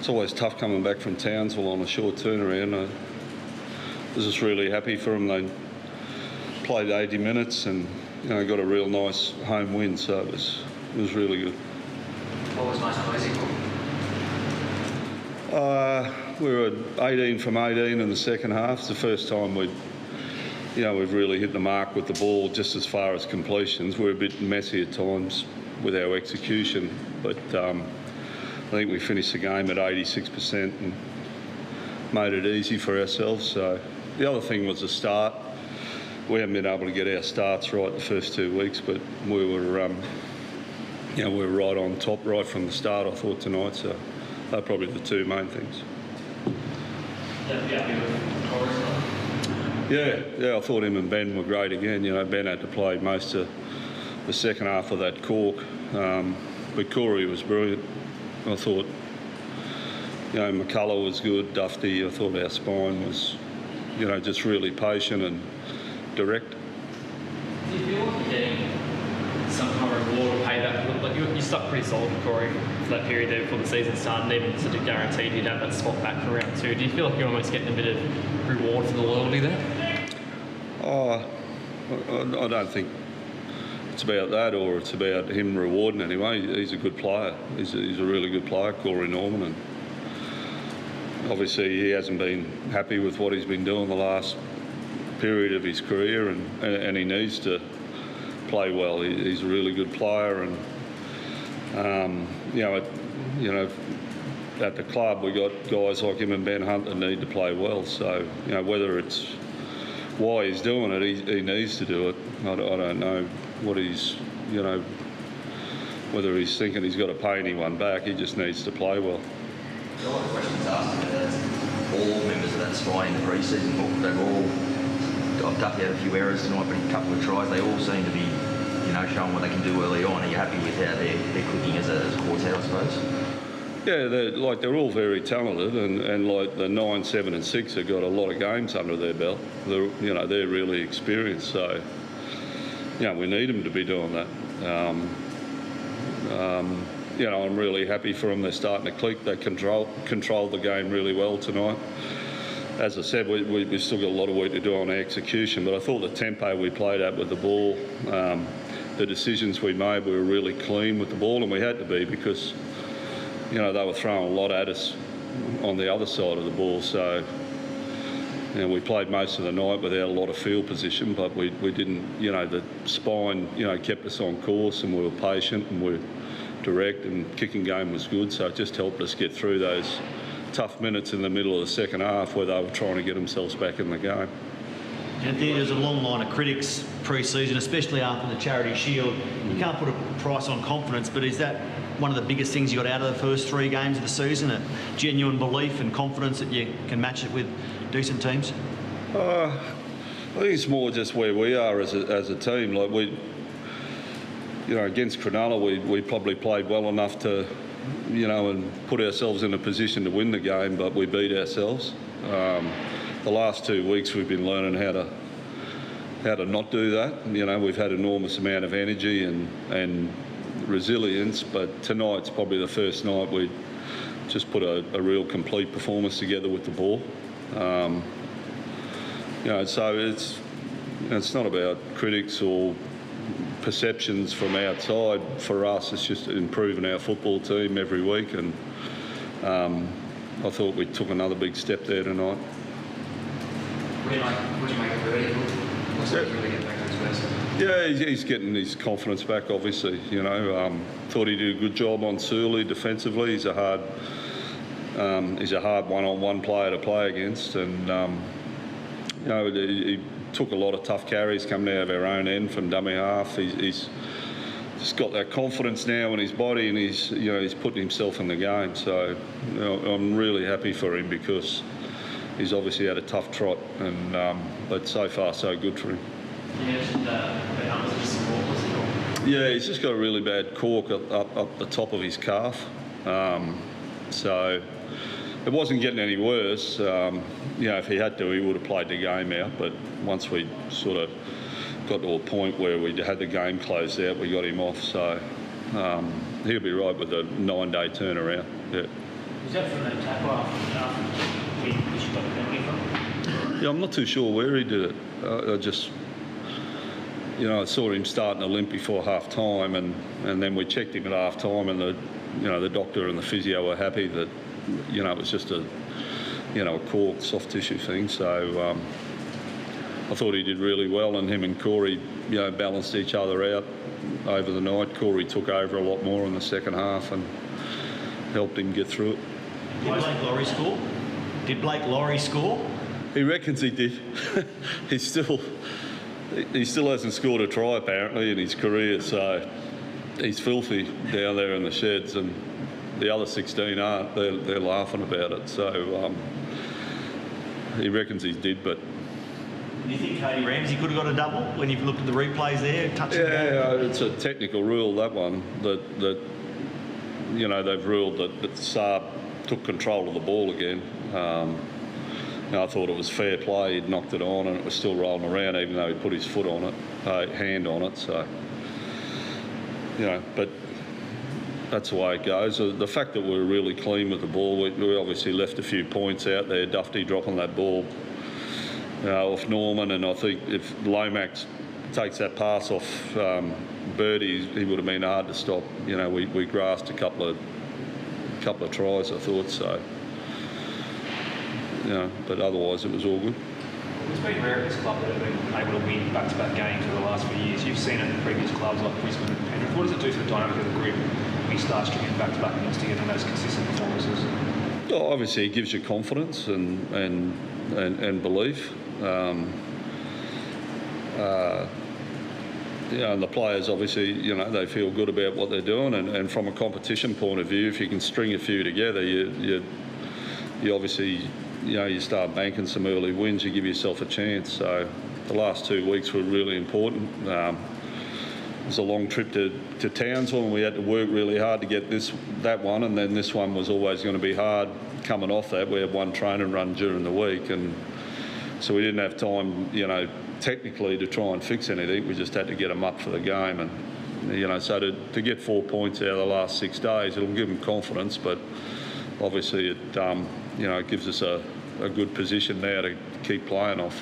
it's always tough coming back from Townsville on a short turnaround. I was just really happy for them. They played 80 minutes and got a real nice home win, so it was really good. What was most pleasing? We were 18 from 18 in the second half. It's the first time we've really hit the mark with the ball just as far as completions. We're a bit messy at times with our execution, but I think we finished the game at 86% and made it easy for ourselves. So the other thing was the start. We haven't been able to get our starts right the first 2 weeks, but we were right on top right from the start, I thought, tonight. So they're probably the two main things. Yeah, I thought him and Ben were great again. Ben had to play most of the second half of that cork, but Corey was brilliant. I thought, McCullough was good, Dufty. I thought our spine was, just really patient and direct. Do you feel like you're getting some kind of reward or payback? Like you stuck pretty solid with Corey for that period there before the season started, and even sort of guaranteed you'd have that spot back for round 2. Do you feel like you're almost getting a bit of reward for the loyalty there? I don't think it's about that, or it's about him rewarding anyway. He's a good player. He's a really good player, Corey Norman, and obviously he hasn't been happy with what he's been doing the last period of his career, and he needs to play well. He's a really good player, and at the club we got guys like him and Ben Hunt that need to play well. So whether it's why he's doing it, he needs to do it. I don't know what he's whether he's thinking he's got to pay anyone back. He just needs to play well. A lot of questions asked about all members of that spine in the pre-season. They've all ducked out a few errors tonight, but a couple of tries. They all seem to be, showing what they can do early on. Are you happy with how they're clicking as a quartet, I suppose? Yeah, they're all very talented, and like the 9, 7 and 6 have got a lot of games under their belt. They're really experienced, so we need them to be doing that. I'm really happy for them. They're starting to click. They control the game really well tonight. As I said, we still got a lot of work to do on our execution, but I thought the tempo we played at with the ball, the decisions we made, we were really clean with the ball, and we had to be because they were throwing a lot at us on the other side of the ball. So we played most of the night without a lot of field position, but we didn't, the spine, kept us on course, and we were patient and we were direct, and kicking game was good. So it just helped us get through those tough minutes in the middle of the second half where they were trying to get themselves back in the game. There's a long line of critics pre-season, especially after the Charity Shield. You can't put a price on confidence, but is that one of the biggest things you got out of the first 3 games of the season, a genuine belief and confidence that you can match it with decent teams? I think it's more just where we are as a team. Like against Cronulla, we probably played well enough to, and put ourselves in a position to win the game, but we beat ourselves. The last 2 weeks we've been learning how to not do that. We've had an enormous amount of energy and resilience, but tonight's probably the first night we just put a real complete performance together with the ball. So it's not about critics or perceptions from outside. For us, it's just improving our football team every week, and I thought we took another big step there tonight. What do you make of Birdie? Looks like he's really getting back to his best. Yeah, he's getting his confidence back, obviously. Thought he did a good job on Surley defensively. He's a hard one-on-one player to play against, and he took a lot of tough carries coming out of our own end from dummy half. He's just got that confidence now in his body, and he's putting himself in the game. So I'm really happy for him because he's obviously had a tough trot, and but so far so good for him. Yeah, he's just got a really bad cork up the top of his calf. So it wasn't getting any worse. If he had to, he would have played the game out. But once we sort of got to a point where we had the game closed out, we got him off. So he'll be right with a 9-day turnaround. Yeah. Was that from that tackle after which you got the penalty from? Yeah, I'm not too sure where he did it. I just, I saw him starting to limp before half time, and then we checked him at half time, and the doctor and the physio were happy that, it was just a cork, soft tissue thing. So I thought he did really well, and him and Corey, balanced each other out over the night. Corey took over a lot more in the second half and helped him get through it. Did Blake Laurie score? He reckons he did. he still hasn't scored a try apparently in his career, so he's filthy down there in the sheds, and the other 16 aren't. They're laughing about it. So he reckons he did, but. Do you think Cody Ramsey could have got a double when you've looked at the replays there, touching the ball? Yeah, it's a technical rule, that one, that they've ruled that Saab took control of the ball again. I thought it was fair play. He'd knocked it on and it was still rolling around, even though he put his foot on it, hand on it. So, but that's the way it goes. The fact that we're really clean with the ball, we obviously left a few points out there. Dufty dropping that ball off Norman, and I think if Lomax takes that pass off Birdie, he would have been hard to stop. We grasped a couple of tries, I thought, so. But otherwise it was all good. It's been rare at this club that have been able to win back-to-back games over the last few years. You've seen it in previous clubs like Brisbane and Penrith. What does it do for the dynamic of the group when you start stringing back-to-back wins together in those consistent performances? Well, obviously, it gives you confidence and belief. And the players obviously, they feel good about what they're doing. And from a competition point of view, if you can string a few together, you obviously, you start banking some early wins. You give yourself a chance. So the last 2 weeks were really important. It was a long trip to Townsville, and we had to work really hard to get that one, and then this one was always going to be hard coming off that. We had one training run during the week, and so we didn't have time, technically to try and fix anything. We just had to get them up for the game, and so to get 4 points out of the last 6 days, it'll give them confidence, but obviously it gives us a good position now to keep playing off.